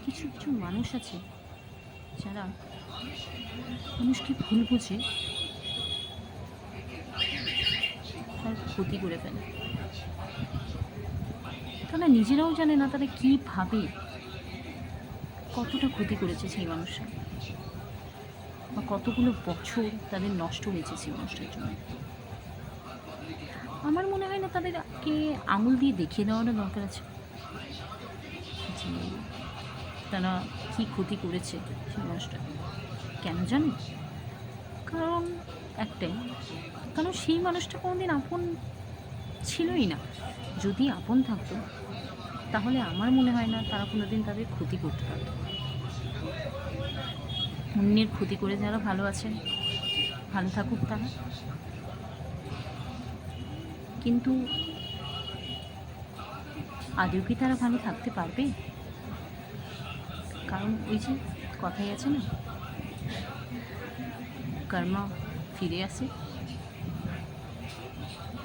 কিছু কিছু মানুষ আছে যারা মানুষকে ভুল বুঝে তার ক্ষতি করে ফেলে। তারা নিজেরাও জানে না তারা কী ভাবে কতটা ক্ষতি করেছে সেই মানুষরা, বা কতগুলো বছর তাদের নষ্ট হয়েছে সেই মানুষটার জন্য। আমার মনে হয় না তাদেরকে আঙুল দিয়ে দেখিয়ে দেওয়াটা দরকার আছে যে তারা কী ক্ষতি করেছে সেই মানুষটা। কেন জানে? কারণ একটাই, কারণ সেই মানুষটা কোনোদিন আপন ছিলই না। যদি আপন থাকতো তাহলে আমার মনে হয় না তারা কোনোদিন তাদের ক্ষতি করতে পারত। অন্যের ক্ষতি করে যারা ভালো আছেন, ভালো থাকুক তারা। কিন্তু আদৌ কি তারা ভালো থাকতে পারবে? কারণ ওই যে কথাই আছে না, কর্মা ফিরে আসে।